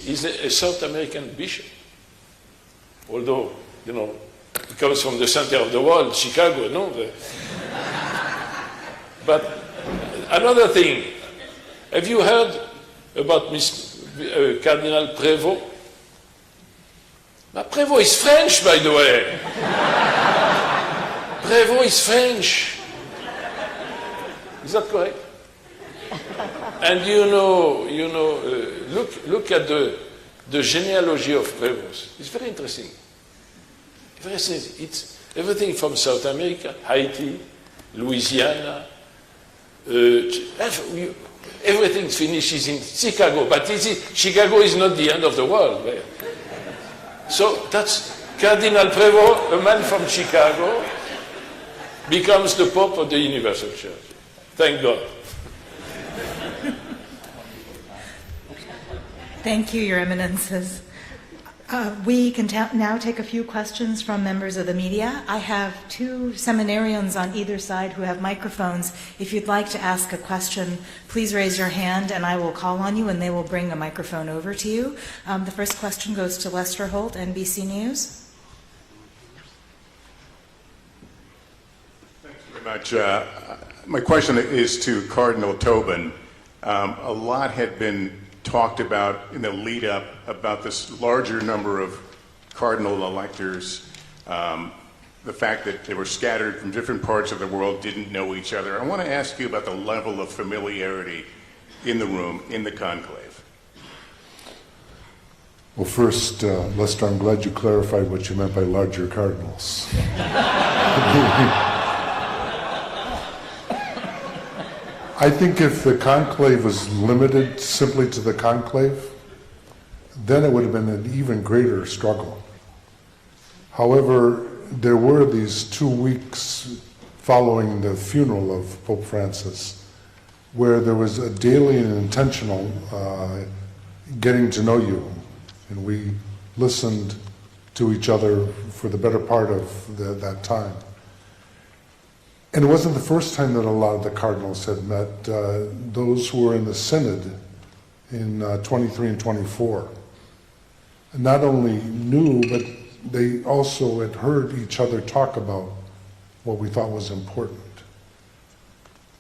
He's a South American bishop. Although, you know, he comes from the center of the world, Chicago, no? But another thing, have you heard about Cardinal Prevost? But Prevost is French, by the way. Prevost is French. Is that correct? And look at the genealogy of Prevost. It's very interesting. It's everything from South America, Haiti, Louisiana. Everything finishes in Chicago, but Chicago is not the end of the world. So that's Cardinal Prevost, a man from Chicago, becomes the Pope of the Universal Church. Thank God. Thank you, Your Eminences. We can now take a few questions from members of the media. I have two seminarians on either side who have microphones. If you'd like to ask a question, please raise your hand and I will call on you and they will bring a microphone over to you. The first question goes to Lester Holt, NBC News. Thanks very much. My question is to Cardinal Tobin. A lot had been talked about in the lead up about this larger number of cardinal electors, the fact that they were scattered from different parts of the world, didn't know each other. I want to ask you about the level of familiarity in the room, in the conclave. Well, first, Lester, I'm glad you clarified what you meant by larger cardinals. I think if the conclave was limited simply to the conclave, then it would have been an even greater struggle. However, there were these 2 weeks following the funeral of Pope Francis, where there was a daily and intentional getting to know you, and we listened to each other for the better part of that time. And it wasn't the first time that a lot of the cardinals had met. Those who were in the synod in 23 and 24 not only knew, but they also had heard each other talk about what we thought was important.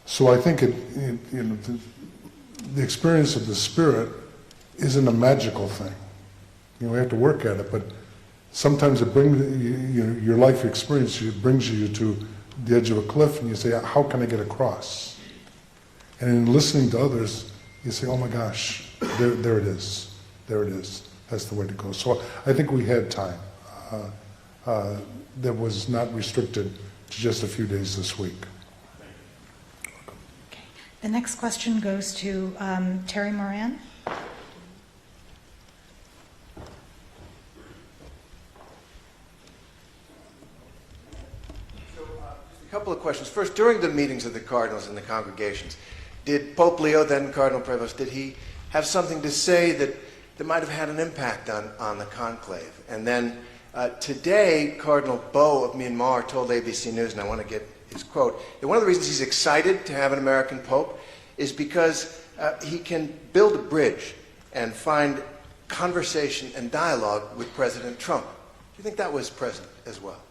So I think the experience of the Spirit isn't a magical thing. We have to work at it, but sometimes it brings your life experience. It brings you to the edge of a cliff, and you say, "How can I get across?" And in listening to others, you say, "Oh my gosh, there it is. There it is. That's the way to go." So I think we had time that was not restricted to just a few days this week. Okay. The next question goes to Terry Moran. A couple of questions. First, during the meetings of the cardinals and the congregations, did Pope Leo, then Cardinal Prevost, did he have something to say that might have had an impact on the conclave? And then today, Cardinal Bo of Myanmar told ABC News, and I want to get his quote, that one of the reasons he's excited to have an American Pope is because he can build a bridge and find conversation and dialogue with President Trump. Do you think that was present as well?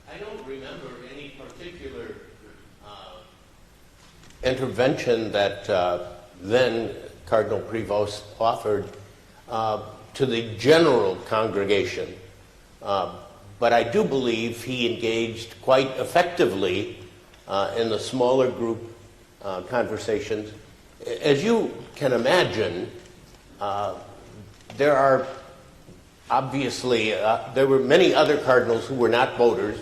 I don't remember any particular intervention that then Cardinal Prevost offered to the general congregation. But I do believe he engaged quite effectively in the smaller group conversations. As you can imagine, there are obviously, there were many other cardinals who were not voters,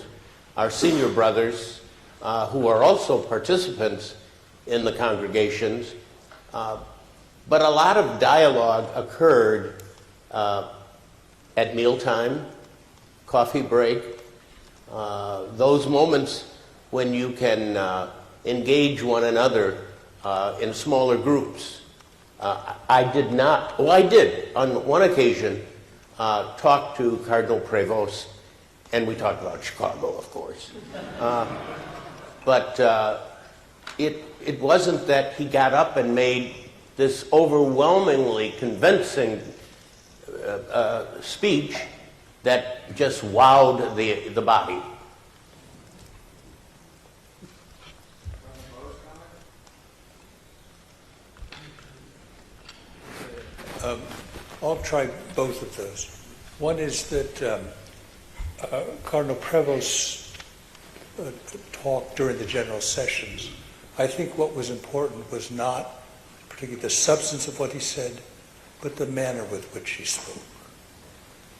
our senior brothers, who are also participants in the congregations. But a lot of dialogue occurred at mealtime, coffee break, those moments when you can engage one another in smaller groups. I did on one occasion talk to Cardinal Prevost, and we talked about Chicago, of course. but it wasn't that he got up and made this overwhelmingly convincing speech that just wowed the body. I'll try both of those. One is that Cardinal Prevost talk during the general sessions. I think what was important was not particularly the substance of what he said, but the manner with which he spoke.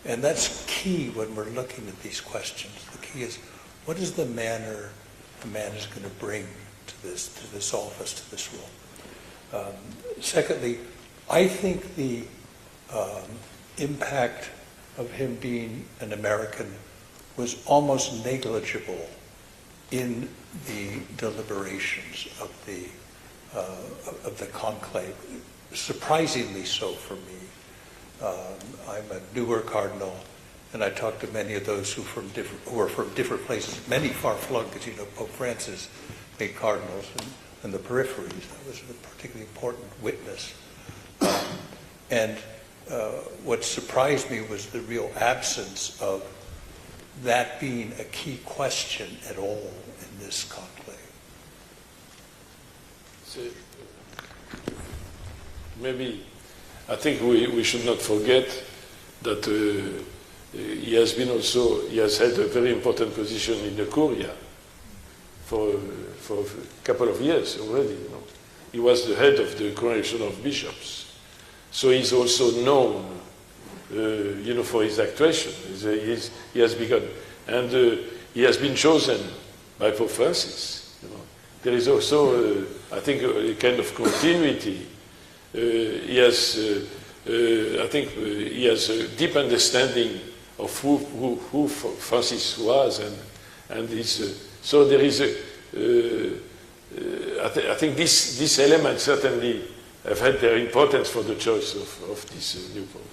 And that's key when we're looking at these questions. The key is, what is the manner a man is going to bring to this office, to this role? Secondly, I think the impact of him being an American was almost negligible in the deliberations of the conclave. Surprisingly so for me. I'm a newer cardinal, and I talked to many of those who were from different places, many far-flung, because you know Pope Francis made cardinals in the peripheries. That was a particularly important witness. And what surprised me was the real absence of that being a key question at all in this conclave. So, maybe, I think we should not forget that he has held a very important position in the Curia for a couple of years already. You know. He was the head of the Congregation of Bishops. So he's also known, for his actuation. He has begun, and he has been chosen by Pope Francis. You know. There is also, I think, a kind of continuity. I think he has a deep understanding of who Francis was, and so there is I think this element certainly have had their importance for the choice of this new pope.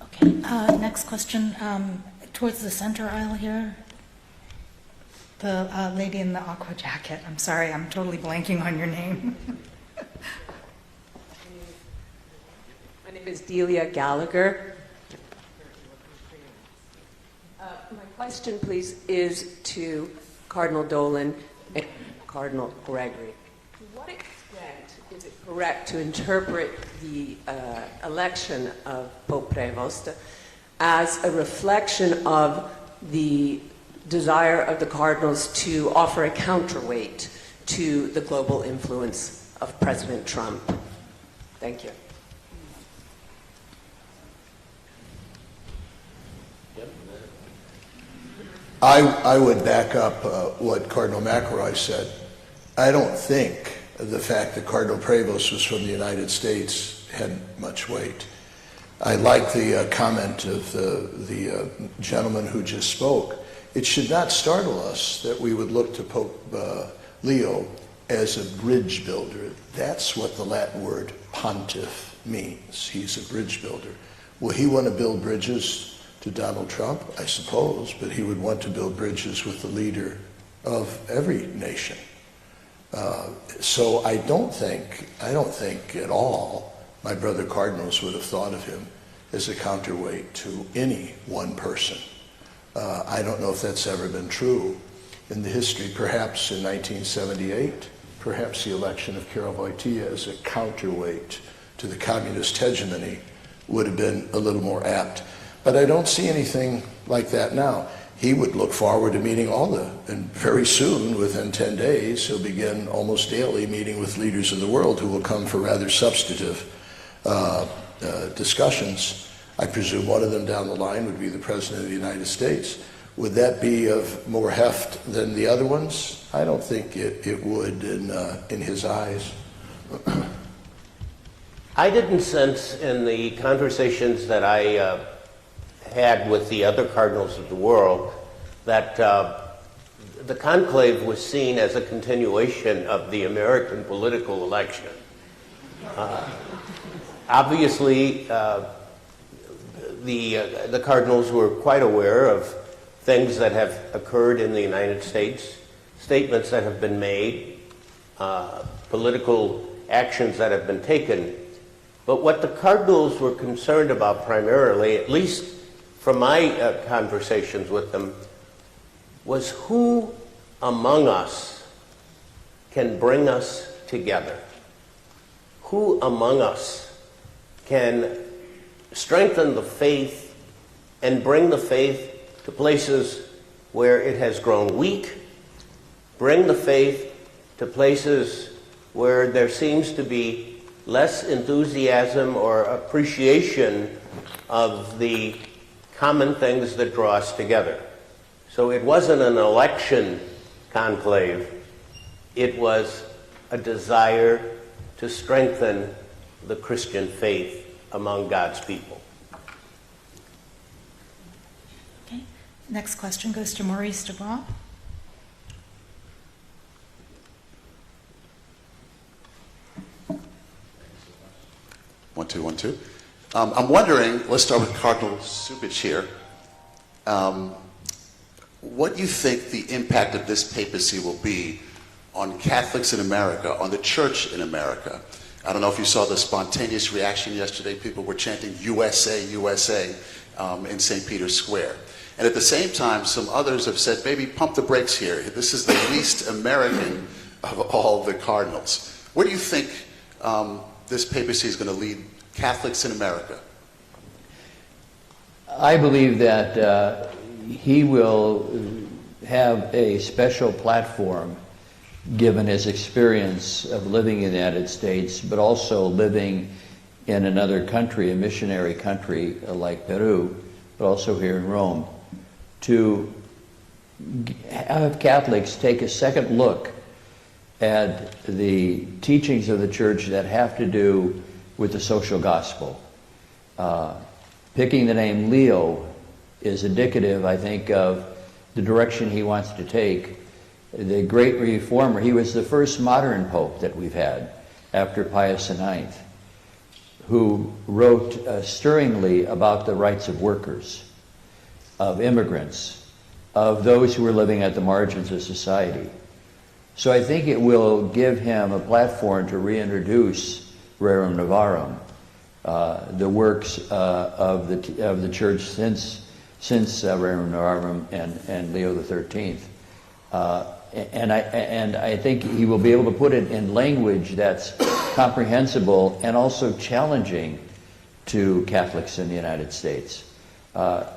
Okay, next question, towards the center aisle here. The lady in the aqua jacket. I'm sorry, I'm totally blanking on your name. My name is Delia Gallagher. My question, please, is to Cardinal Dolan and Cardinal Gregory. To what extent is it correct to interpret the election of Pope Prevost as a reflection of the desire of the cardinals to offer a counterweight to the global influence of President Trump? Thank you. I would back up what Cardinal McElroy said. I don't think the fact that Cardinal Prevost was from the United States had much weight. I like the comment of the gentleman who just spoke. It should not startle us that we would look to Pope Leo as a bridge builder. That's what the Latin word pontiff means. He's a bridge builder. Will he want to build bridges to Donald Trump? I suppose, but he would want to build bridges with the leader of every nation. So I don't think at all my brother cardinals would have thought of him as a counterweight to any one person. I don't know if that's ever been true in the history. Perhaps in 1978, perhaps the election of Karol Wojtyła as a counterweight to the communist hegemony would have been a little more apt. But I don't see anything like that now. He would look forward to meeting and very soon, within 10 days, he'll begin almost daily meeting with leaders of the world who will come for rather substantive discussions. I presume one of them down the line would be the President of the United States. Would that be of more heft than the other ones? I don't think it would in his eyes. I didn't sense in the conversations that I had with the other cardinals of the world that the conclave was seen as a continuation of the American political election. Obviously, the cardinals were quite aware of things that have occurred in the United States, statements that have been made, political actions that have been taken. But what the cardinals were concerned about primarily, at least from my conversations with them, was who among us can bring us together? Who among us can strengthen the faith and bring the faith to places where it has grown weak, bring the faith to places where there seems to be less enthusiasm or appreciation of the common things that draw us together. So it wasn't an election conclave, it was a desire to strengthen the Christian faith among God's people. Okay. Next question goes to Maurice DeBrois. 1, 2, 1, 2. I'm wondering, let's start with Cardinal Subich here. What do you think the impact of this papacy will be on Catholics in America, on the church in America? I don't know if you saw the spontaneous reaction yesterday. People were chanting USA, USA in St. Peter's Square. And at the same time, some others have said, maybe pump the brakes here. This is the least American of all the cardinals. Where do you think this papacy is going to lead Catholics in America? I believe that he will have a special platform given his experience of living in the United States, but also living in another country, a missionary country like Peru, but also here in Rome, to have Catholics take a second look at the teachings of the church that have to do with the social gospel. Picking the name Leo is indicative, I think, of the direction he wants to take. The great reformer, he was the first modern pope that we've had after Pius IX, who wrote stirringly about the rights of workers, of immigrants, of those who were living at the margins of society. So I think it will give him a platform to reintroduce Rerum Novarum, the works of the church since Rerum Novarum and Leo XIII. And I think he will be able to put it in language that's comprehensible and also challenging to Catholics in the United States.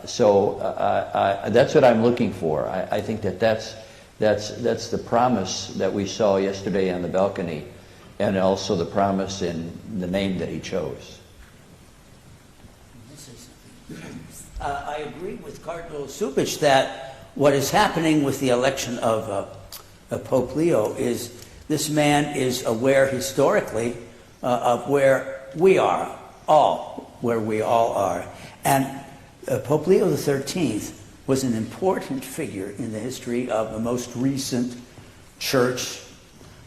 So that's what I'm looking for. I think that's the promise that we saw yesterday on the balcony, and also the promise in the name that he chose. I agree with Cardinal Subich that what is happening with the election of Pope Leo is this man is aware historically of where we are, where we all are. And Pope Leo XIII was an important figure in the history of the most recent church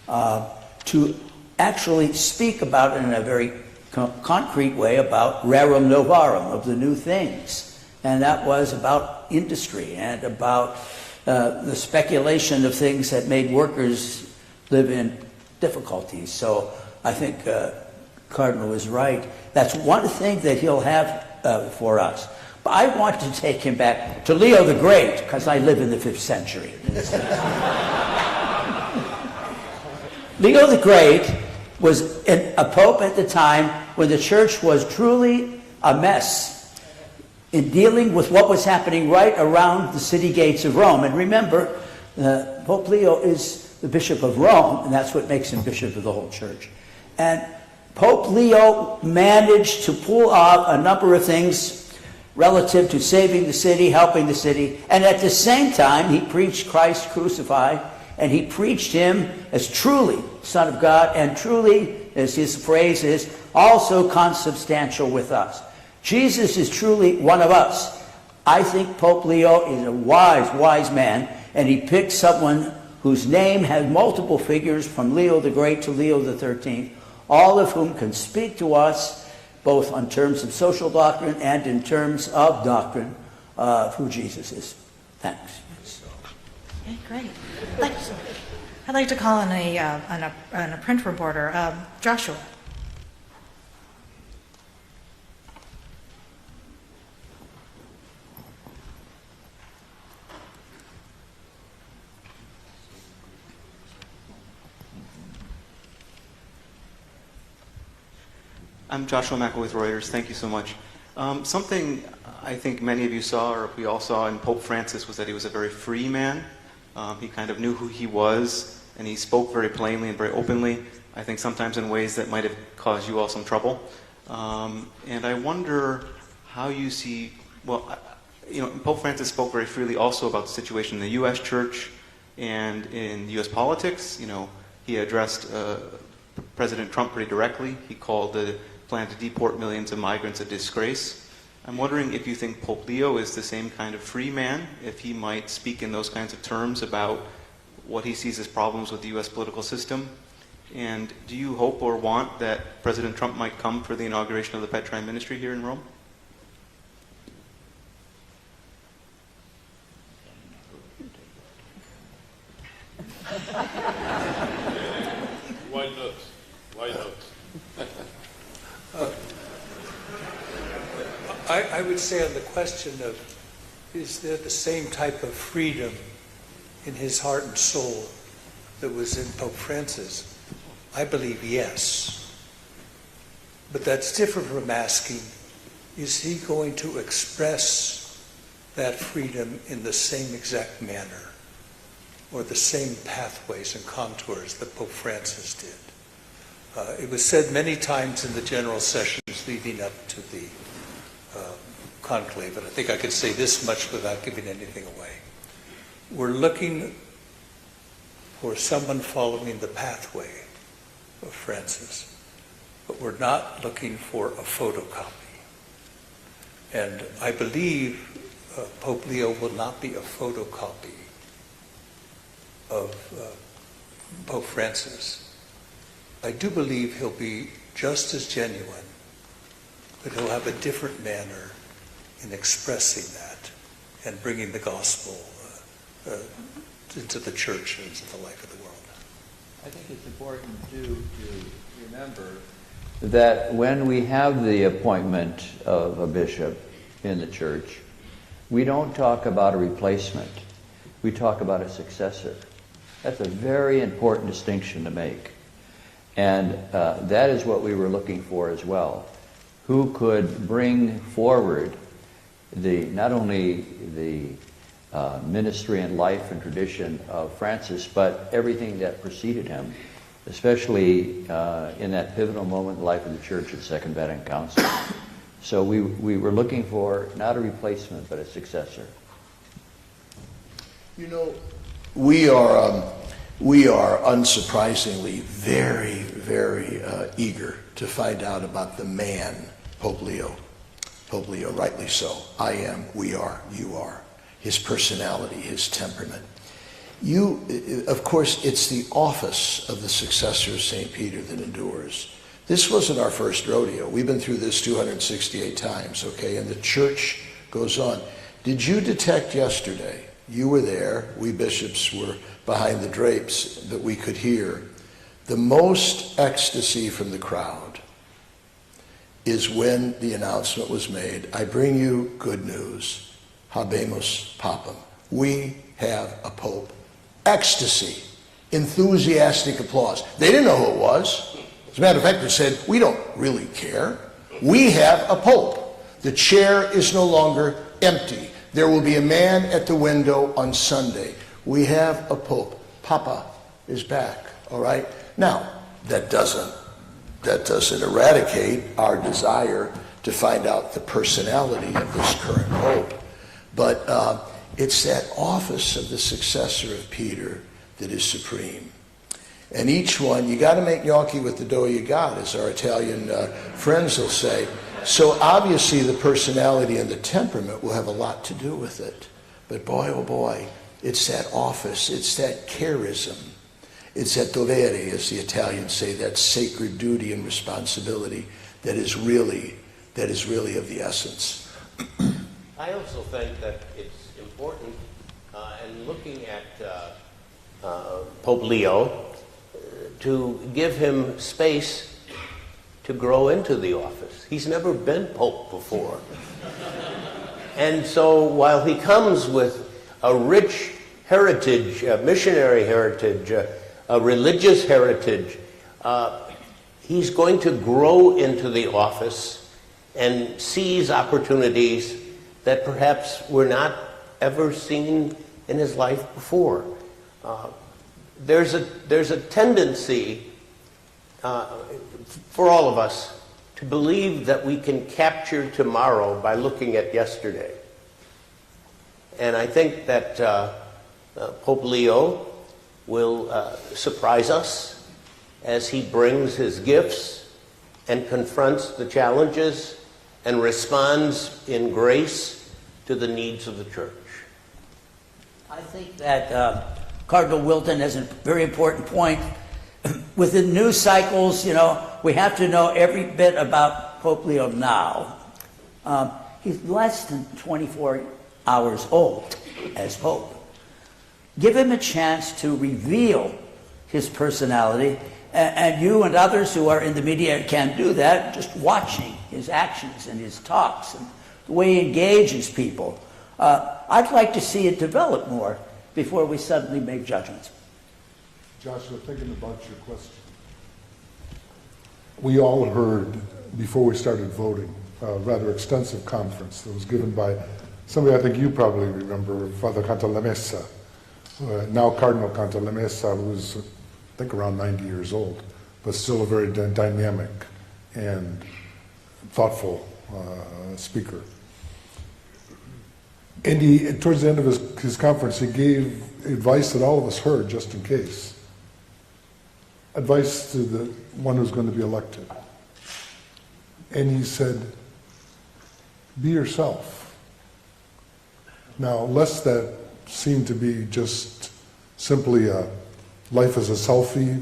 to actually speak about it in a very concrete way about Rerum Novarum, of the new things. And that was about industry and about the speculation of things that made workers live in difficulties. So I think Cardinal is right. That's one thing that he'll have for us. But I want to take him back to Leo the Great, because I live in the 5th century. Leo the Great was a pope at the time when the church was truly a mess in dealing with what was happening right around the city gates of Rome. And remember, Pope Leo is the Bishop of Rome, and that's what makes him Bishop of the whole church. And Pope Leo managed to pull off a number of things relative to saving the city, helping the city, and at the same time he preached Christ crucified, and he preached him as truly Son of God, and truly, as his phrase is, also consubstantial with us. Jesus is truly one of us. I think Pope Leo is a wise man, and he picked someone whose name has multiple figures from Leo the Great to Leo XIII, all of whom can speak to us both in terms of social doctrine and in terms of doctrine of who Jesus is. Thanks. Okay, great. I'd like to call on a print reporter, Joshua. I'm Joshua Mackel with Reuters. Thank you so much. Something I think many of you saw, or we all saw in Pope Francis, was that he was a very free man. He kind of knew who he was, and he spoke very plainly and very openly, I think sometimes in ways that might have caused you all some trouble. And I wonder how you see, well, Pope Francis spoke very freely also about the situation in the U.S. church and in U.S. politics. He addressed President Trump pretty directly. He called the plan to deport millions of migrants a disgrace. I'm wondering if you think Pope Leo is the same kind of free man, if he might speak in those kinds of terms about what he sees as problems with the U.S. political system. And do you hope or want that President Trump might come for the inauguration of the Petrine ministry here in Rome? Why not? Why not? I would say on the question of, is there the same type of freedom in his heart and soul that was in Pope Francis? I believe yes. But that's different from asking, is he going to express that freedom in the same exact manner or the same pathways and contours that Pope Francis did? It was said many times in the general sessions leading up to the conclave, and I think I could say this much without giving anything away. We're looking for someone following the pathway of Francis, but we're not looking for a photocopy. And I believe Pope Leo will not be a photocopy of Pope Francis. I do believe he'll be just as genuine, but he'll have a different manner in expressing that and bringing the gospel into the church and into the life of the world. I think it's important to remember that when we have the appointment of a bishop in the church, we don't talk about a replacement. We talk about a successor. That's a very important distinction to make. And that is what we were looking for as well. Who could bring forward not only the ministry and life and tradition of Francis, but everything that preceded him, especially in that pivotal moment in the life of the Church at the Second Vatican Council. So we were looking for not a replacement, but a successor. We are unsurprisingly very, very eager to find out about the man, Pope Leo. Pope Leo, rightly so. I am, we are, you are. His personality, his temperament. Of course, it's the office of the successor of St. Peter that endures. This wasn't our first rodeo. We've been through this 268 times, okay? And the church goes on. Did you detect yesterday? You were there. We bishops were behind the drapes, but we could hear the most ecstasy from the crowd is when the announcement was made, I bring you good news. Habemus Papam. We have a pope. Ecstasy. Enthusiastic applause. They didn't know who it was. As a matter of fact, they said, we don't really care. We have a pope. The chair is no longer empty. There will be a man at the window on Sunday. We have a pope. Papa is back, all right? Now, that doesn't eradicate our desire to find out the personality of this current pope. But it's that office of the successor of Peter that is supreme. And each one, you got to make gnocchi with the dough you got, as our Italian friends will say. So obviously the personality and the temperament will have a lot to do with it. But boy, oh boy, it's that office, it's that charism, it's that dovere, as the Italians say, that sacred duty and responsibility that is really of the essence. I also think that it's important and looking at Pope Leo to give him space to grow into the office. He's never been Pope before. And so while he comes with a rich heritage, a missionary heritage, a religious heritage, he's going to grow into the office and seize opportunities that perhaps were not ever seen in his life before. There's a tendency for all of us to believe that we can capture tomorrow by looking at yesterday. And I think that Pope Leo will surprise us as he brings his gifts and confronts the challenges and responds in grace to the needs of the church. I think that Cardinal Wilton has a very important point. Within news cycles, we have to know every bit about Pope Leo now. He's less than 24 hours old as Pope. Give him a chance to reveal his personality, and you and others who are in the media can do that, just watching his actions and his talks and the way he engages people. I'd like to see it develop more before we suddenly make judgments. Joshua, thinking about your question, we all heard, before we started voting, a rather extensive conference that was given by somebody I think you probably remember, Father Cantalamessa, now Cardinal Cantalamessa, who's I think around 90 years old, but still a very dynamic and thoughtful speaker. And he, towards the end of his conference, he gave advice that all of us heard, just in case. Advice to the one who's going to be elected. And he said, be yourself. Now, lest that seem to be just simply a life as a selfie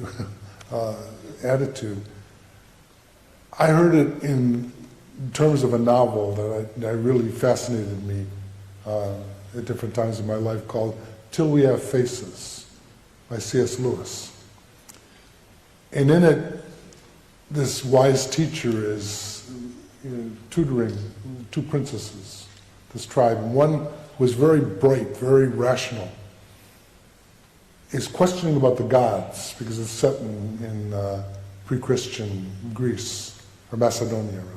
attitude, I heard it in terms of a novel that really fascinated me at different times in my life, called Till We Have Faces by C.S. Lewis. And in it, this wise teacher is tutoring two princesses, this tribe. And one was very bright, very rational, is questioning about the gods, because it's set in pre-Christian Greece, or Macedonia, really.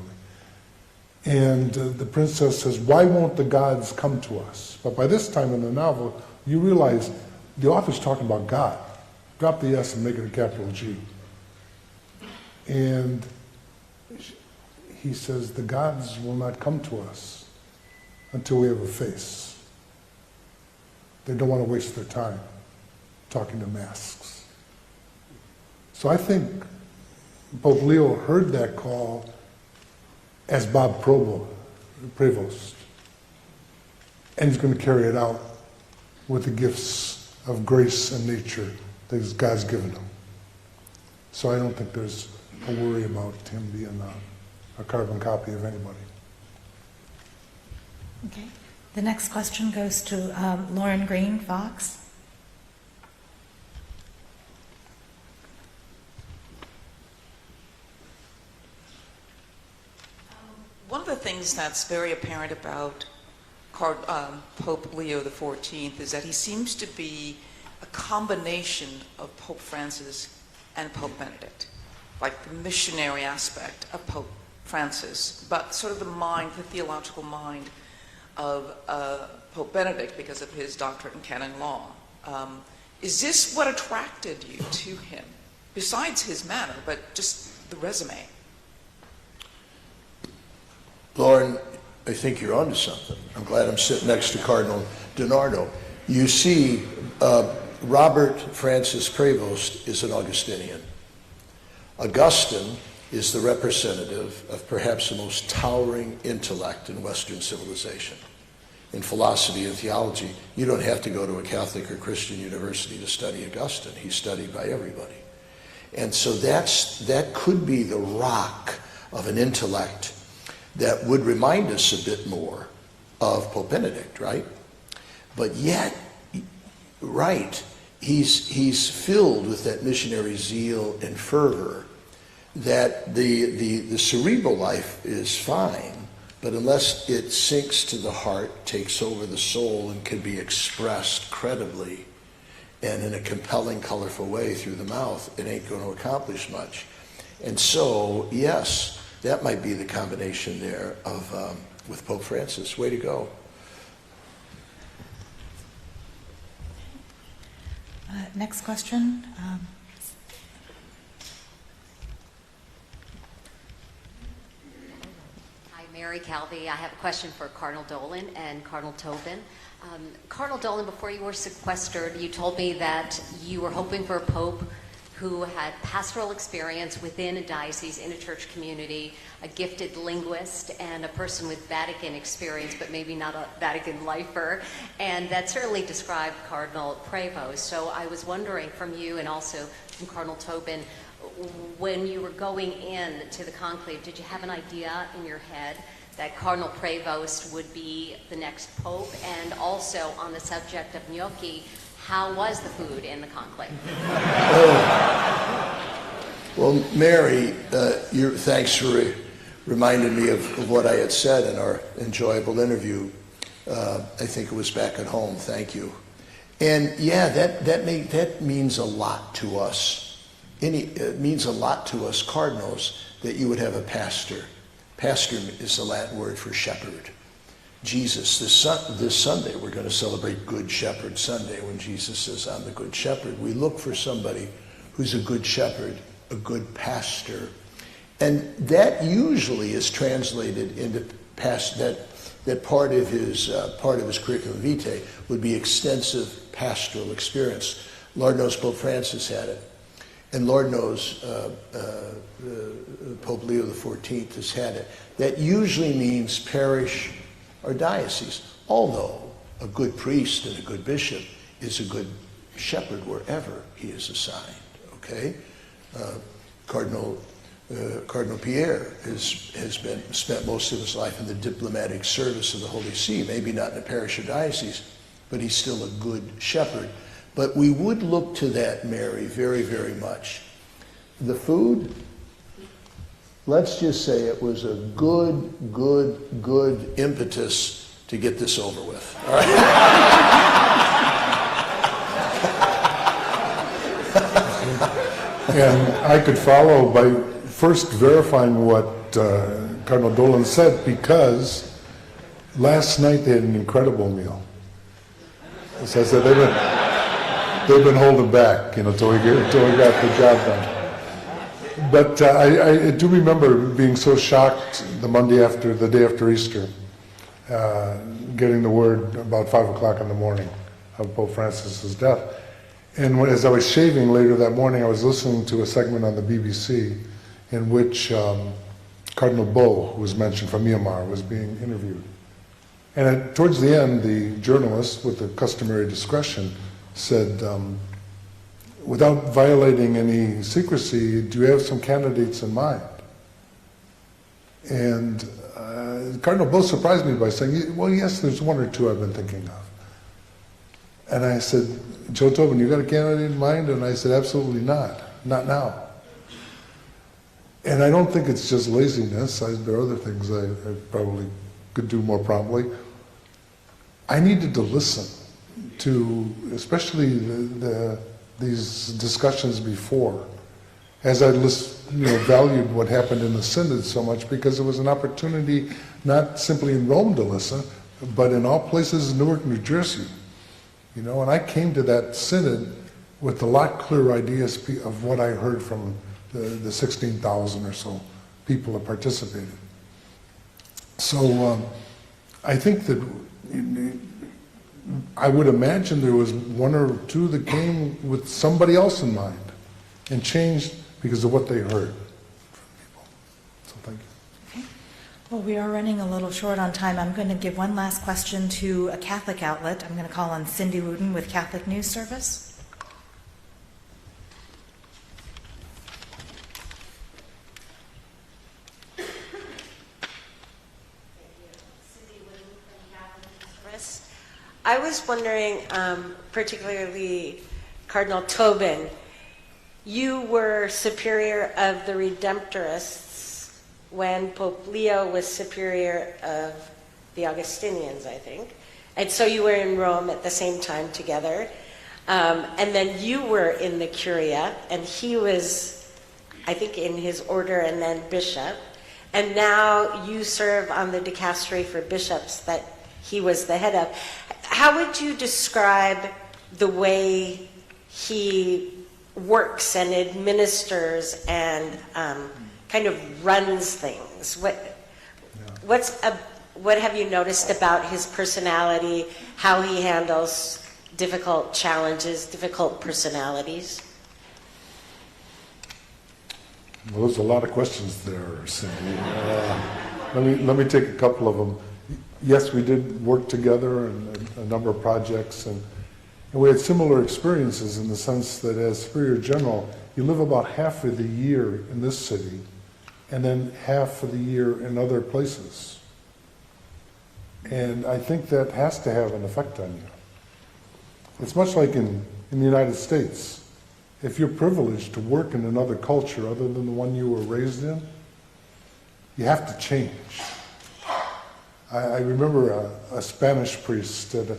And the princess says, why won't the gods come to us? But by this time in the novel, you realize the author's talking about God. Drop the S and make it a capital G. And he says, the gods will not come to us until we have a face. They don't want to waste their time talking to masks. So I think Pope Leo heard that call as Bob Prevost. And he's going to carry it out with the gifts of grace and nature that God's given him. So I don't think there's a worry about him being a carbon copy of anybody. Okay. The next question goes to Lauren Green, Fox. One of the things that's very apparent about Pope Leo XIV is that he seems to be a combination of Pope Francis and Pope Benedict, like the missionary aspect of Pope Francis, but sort of the theological mind of Pope Benedict because of his doctorate in canon law. Is this what attracted you to him, besides his manner, but just the resume? Lauren, I think you're onto something. I'm glad I'm sitting next to Cardinal DiNardo. You see, Robert Francis Prevost is an Augustinian. Augustine is the representative of perhaps the most towering intellect in Western civilization. In philosophy and theology, you don't have to go to a Catholic or Christian university to study Augustine. He's studied by everybody. And so that could be the rock of an intellect that would remind us a bit more of Pope Benedict, right? But yet, right. He's filled with that missionary zeal and fervor, that the cerebral life is fine, but unless it sinks to the heart, takes over the soul, and can be expressed credibly and in a compelling, colorful way through the mouth, it ain't going to accomplish much. And so, yes, that might be the combination there of with Pope Francis. Way to go. Next question. Hi, Mary Calvi. I have a question for Cardinal Dolan and Cardinal Tobin. Cardinal Dolan, before you were sequestered, you told me that you were hoping for a pope who had pastoral experience within a diocese, in a church community, a gifted linguist, and a person with Vatican experience, but maybe not a Vatican lifer. And that certainly described Cardinal Prevost. So I was wondering from you, and also from Cardinal Tobin, when you were going in to the conclave, did you have an idea in your head that Cardinal Prevost would be the next pope? And also on the subject of gnocchi, how was the food in the conclave? Well, Mary, thanks for reminding me of what I had said in our enjoyable interview. I think it was back at home. Thank you. And yeah, that means a lot to us. It means a lot to us cardinals that you would have a pastor. Pastor is the Latin word for shepherd. Jesus, this Sunday, we're going to celebrate Good Shepherd Sunday when Jesus says, I'm the Good Shepherd. We look for somebody who's a good shepherd, a good pastor. And that usually is translated into that part of his curriculum vitae would be extensive pastoral experience. Lord knows Pope Francis had it. And Lord knows Pope Leo XIV has had it. That usually means parish or diocese, although a good priest and a good bishop is a good shepherd wherever he is assigned, okay? Cardinal Pierre has spent most of his life in the diplomatic service of the Holy See, maybe not in a parish or diocese, but he's still a good shepherd. But we would look to that, Mary, very, very much. The food, let's just say it was a good impetus to get this over with. All right? And I could follow by first verifying what Cardinal Dolan said, because last night they had an incredible meal. As I said, they've been holding back, till we got the job done. But I do remember being so shocked the day after Easter, getting the word about 5 o'clock in the morning of Pope Francis's death. And as I was shaving later that morning, I was listening to a segment on the BBC in which Cardinal Bo, who was mentioned from Myanmar, was being interviewed. And towards the end, the journalist, with the customary discretion, said, without violating any secrecy, do you have some candidates in mind? And Cardinal Bo surprised me by saying, well, yes, there's one or two I've been thinking of. And I said, Joe Tobin, you got a candidate in mind? And I said, absolutely not now. And I don't think it's just laziness. There are other things I probably could do more promptly. I needed to listen to, especially these discussions before, as I valued what happened in the Synod so much, because it was an opportunity not simply in Rome to listen, but in all places in Newark, New Jersey. And I came to that Synod with a lot clearer ideas of what I heard from the 16,000 or so people that participated. So I think that I would imagine there was one or two that came with somebody else in mind and changed because of what they heard from people. So thank you. Okay. Well, we are running a little short on time. I'm going to give one last question to a Catholic outlet. I'm going to call on Cindy Wooten with Catholic News Service. I was wondering, particularly Cardinal Tobin, you were superior of the Redemptorists when Pope Leo was superior of the Augustinians, I think. And so you were in Rome at the same time together. And then you were in the Curia, and he was, I think, in his order and then bishop. And now you serve on the dicastery for bishops that he was the head of. How would you describe the way he works and administers and kind of runs things? What have you noticed about his personality, how he handles difficult challenges, difficult personalities? Well, there's a lot of questions there, Cindy. Let me take a couple of them. Yes, we did work together in a number of projects, and we had similar experiences in the sense that as Superior General, you live about half of the year in this city, and then half of the year in other places. And I think that has to have an effect on you. It's much like in the United States. If you're privileged to work in another culture other than the one you were raised in, you have to change. I remember a Spanish priest at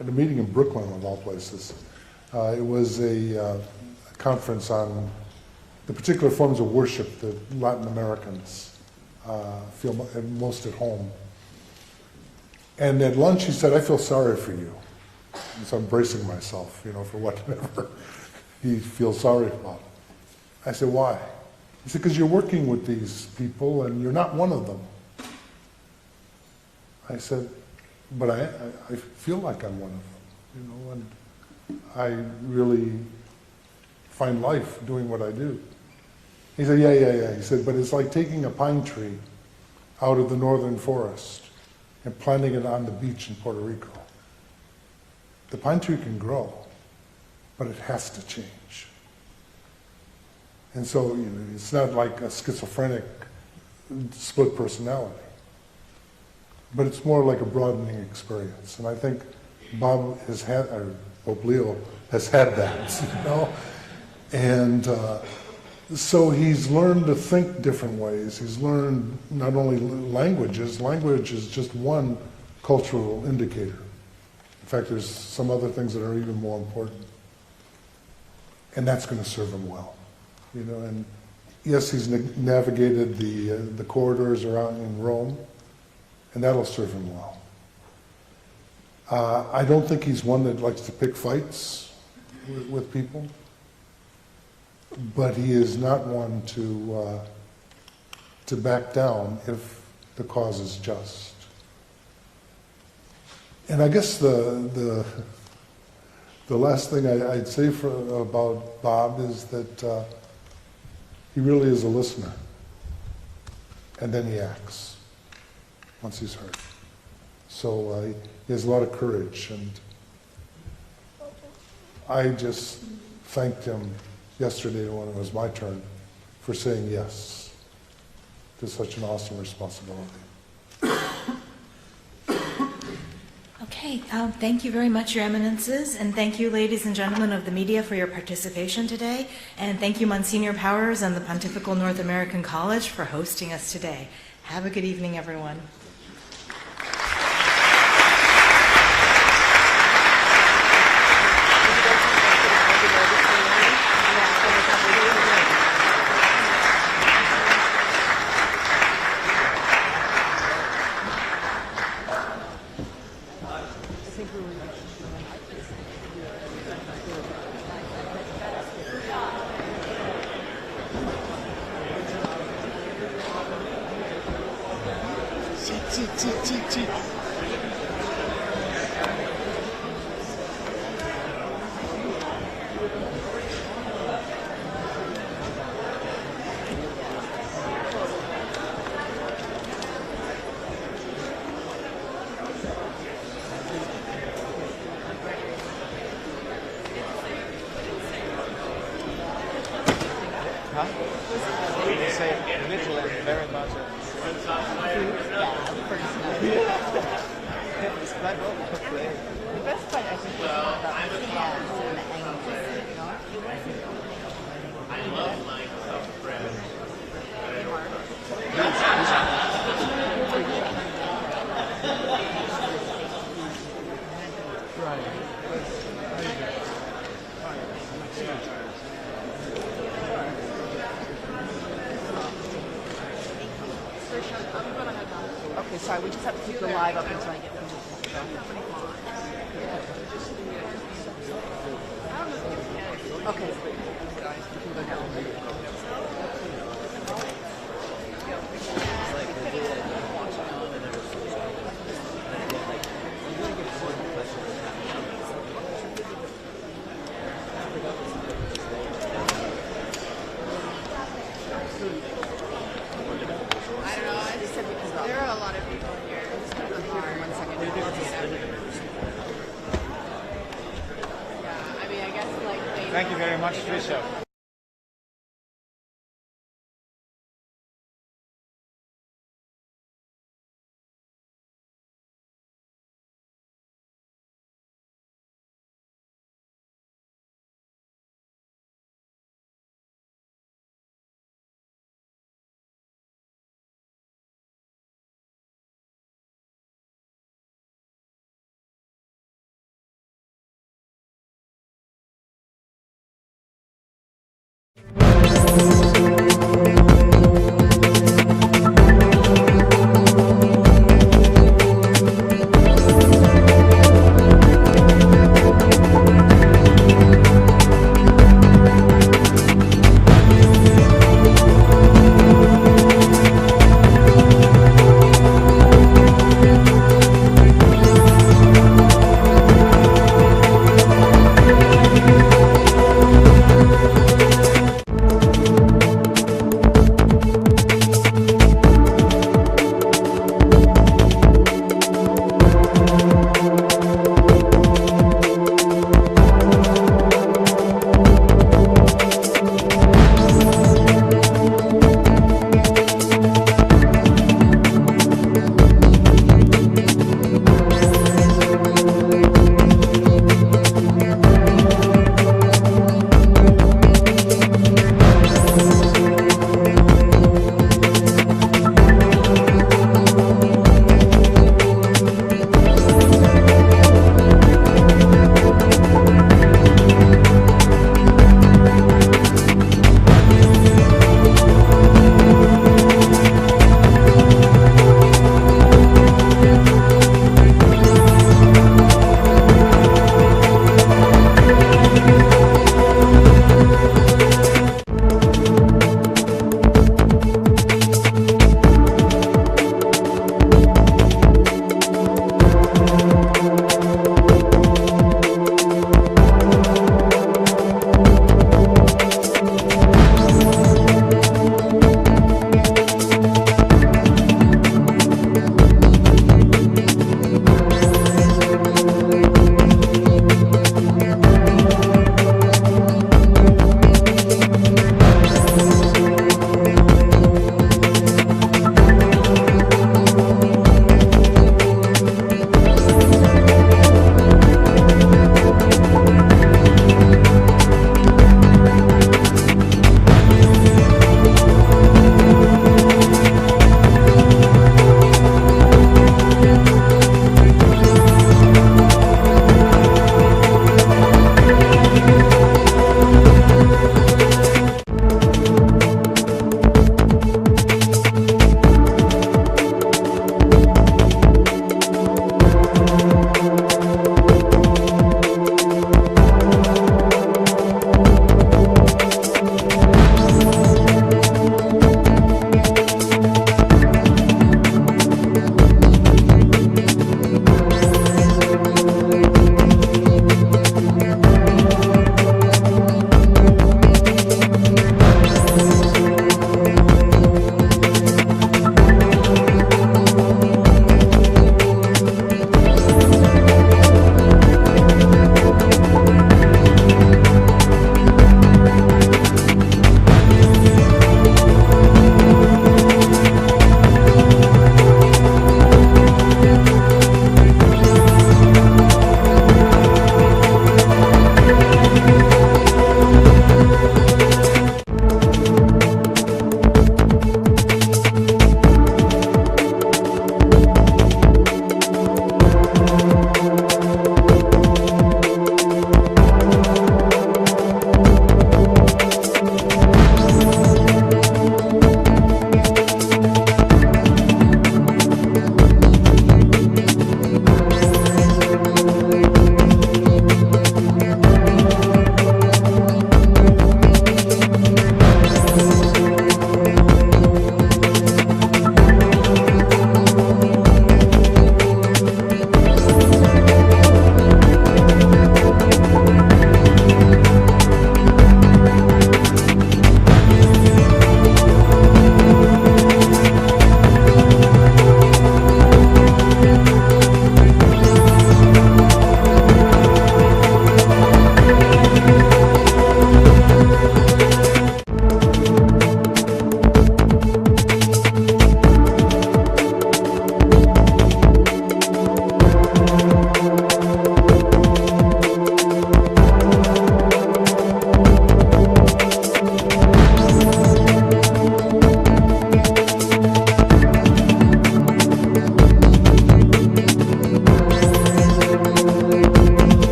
a meeting in Brooklyn, of all places. It was a conference on the particular forms of worship that Latin Americans feel most at home. And at lunch he said, "I feel sorry for you." And so I'm bracing myself, for whatever he feels sorry about. I said, "Why?" He said, "Because you're working with these people and you're not one of them." I said, "But I feel like I'm one of them, and I really find life doing what I do." He said, yeah. He said, "But it's like taking a pine tree out of the northern forest and planting it on the beach in Puerto Rico. The pine tree can grow, but it has to change." And so it's not like a schizophrenic split personality, but it's more like a broadening experience. And I think Pope Leo has had that, And so he's learned to think different ways. He's learned not only languages. Language is just one cultural indicator. In fact, there's some other things that are even more important. And that's going to serve him well. And yes, he's navigated the corridors around in Rome, and that'll serve him well. I don't think he's one that likes to pick fights with people, but he is not one to back down if the cause is just. And I guess the last thing I'd say about Bob is that he really is a listener, and then he acts once he's heard. So he has a lot of courage, and I just thanked him yesterday when it was my turn for saying yes to such an awesome responsibility. Okay, thank you very much, Your Eminences, and thank you, ladies and gentlemen of the media, for your participation today, and thank you, Monsignor Powers and the Pontifical North American College for hosting us today. Have a good evening, everyone. Very much. Okay, sorry, we just have to keep the live up until I get them. Okay. You can go down. There are a lot of people here. It's kind of hard. 1 second. Yeah, I mean, I guess like. Thank you very much, Trisha.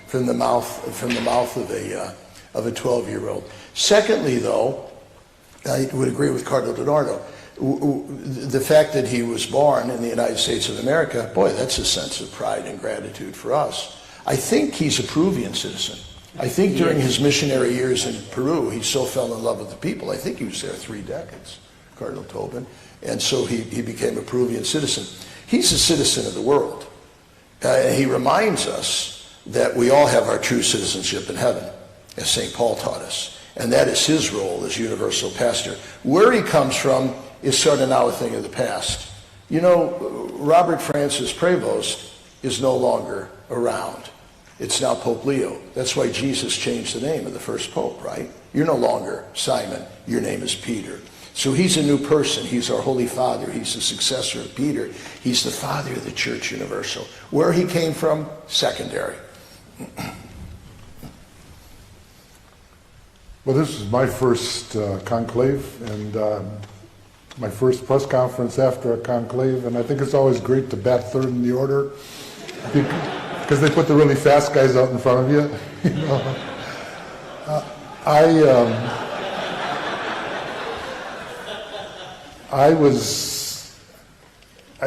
from the mouth of a 12-year-old. Secondly, though, I would agree with Cardinal DiNardo. The fact that he was born in the United States of America, boy, that's a sense of pride and gratitude for us. I think he's a Peruvian citizen. I think during his missionary years in Peru, he so fell in love with the people. I think he was there 3 decades, Cardinal Tobin, and so he became a Peruvian citizen. He's a citizen of the world. He reminds us that we all have our true citizenship in heaven, as St. Paul taught us, and that is his role as universal pastor. Where he comes from is sort of now a thing of the past. You know, Robert Francis Prevost is no longer around. It's now Pope Leo. That's why Jesus changed the name of the first pope, right? You're no longer Simon. Your name is Peter. So he's a new person. He's our Holy Father. He's the successor of Peter. He's the father of the Church Universal. Where he came from, secondary. Well, this is my first conclave and my first press conference after a conclave, and I think it's always great to bat third in the order because they put the really fast guys out in front of you. You know?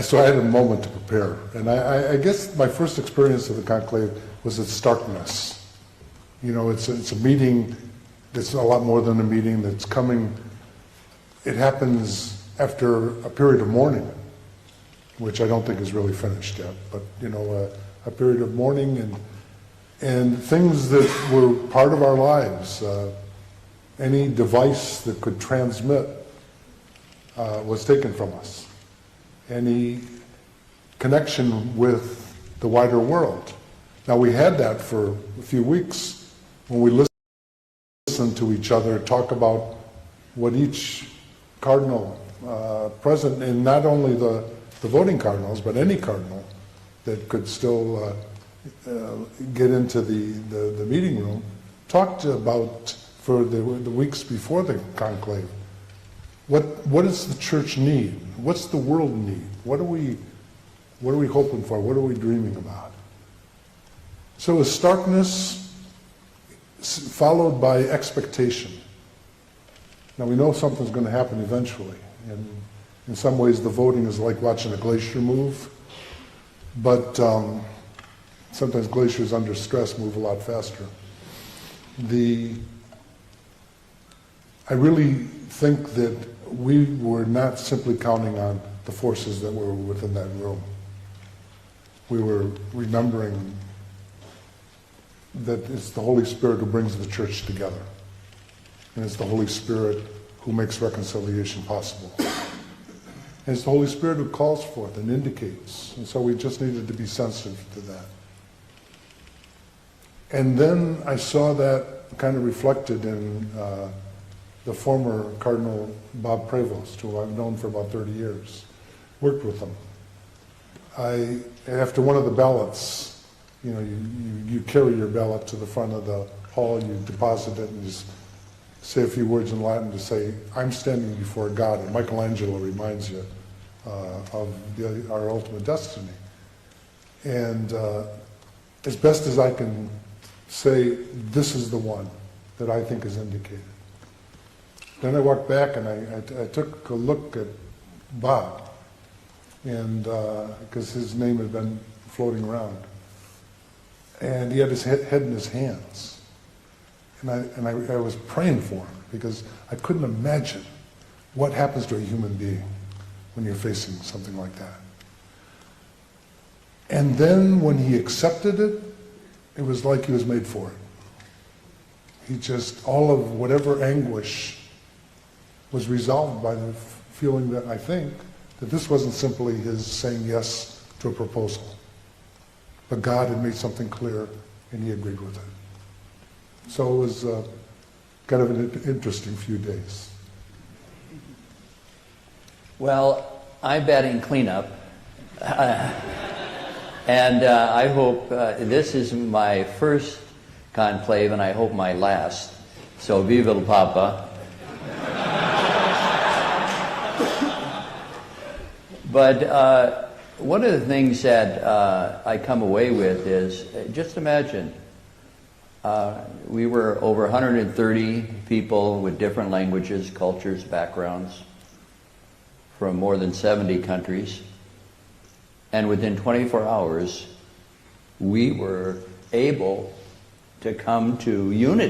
So I had a moment to prepare, and I guess my first experience of the conclave was its starkness. You know, it's a meeting that's a lot more than a meeting that's coming. It happens after a period of mourning, which I don't think is really finished yet, but you know, a period of mourning and things that were part of our lives. Any device that could transmit was taken from us. Any connection with the wider world. Now we had that for a few weeks when we listened to each other talk about what each cardinal present, and not only the voting cardinals, but any cardinal that could still get into the meeting room, talked about for the weeks before the conclave. What does the church need? What's the world need? What are we hoping for? What are we dreaming about? So is starkness followed by expectation. Now we know something's going to happen eventually, and in some ways the voting is like watching a glacier move, but sometimes glaciers under stress move a lot faster. I really think that we were not simply counting on the forces that were within that room. We were remembering that it's the Holy Spirit who brings the church together. And it's the Holy Spirit who makes reconciliation possible. And it's the Holy Spirit who calls forth and indicates. And so we just needed to be sensitive to that. And then I saw that kind of reflected in the former Cardinal Bob Prevost, who I've known for about 30 years. Worked with him. After one of the ballots, you know, you carry your ballot to the front of the hall, you deposit it, and just say a few words in Latin to say, I'm standing before God, and Michelangelo reminds you of our ultimate destiny. And as best as I can say, this is the one that I think is indicated. Then I walked back and I took a look at Bob, and because his name had been floating around. And he had his head in his hands. And I was praying for him because I couldn't imagine what happens to a human being when you're facing something like that. And then when he accepted it, it was like he was made for it. He just, all of whatever anguish was resolved by the feeling that I think that this wasn't simply his saying yes to a proposal, but God had made something clear and he agreed with it. So it was kind of an interesting few days. Well, I'm batting cleanup. And I hope this is my first conclave, and I hope my last. So viva el Papa. But one of the things that I come away with is, just imagine We were over 130 people with different languages, cultures, backgrounds from more than 70 countries. And within 24 hours, we were able to come to unity.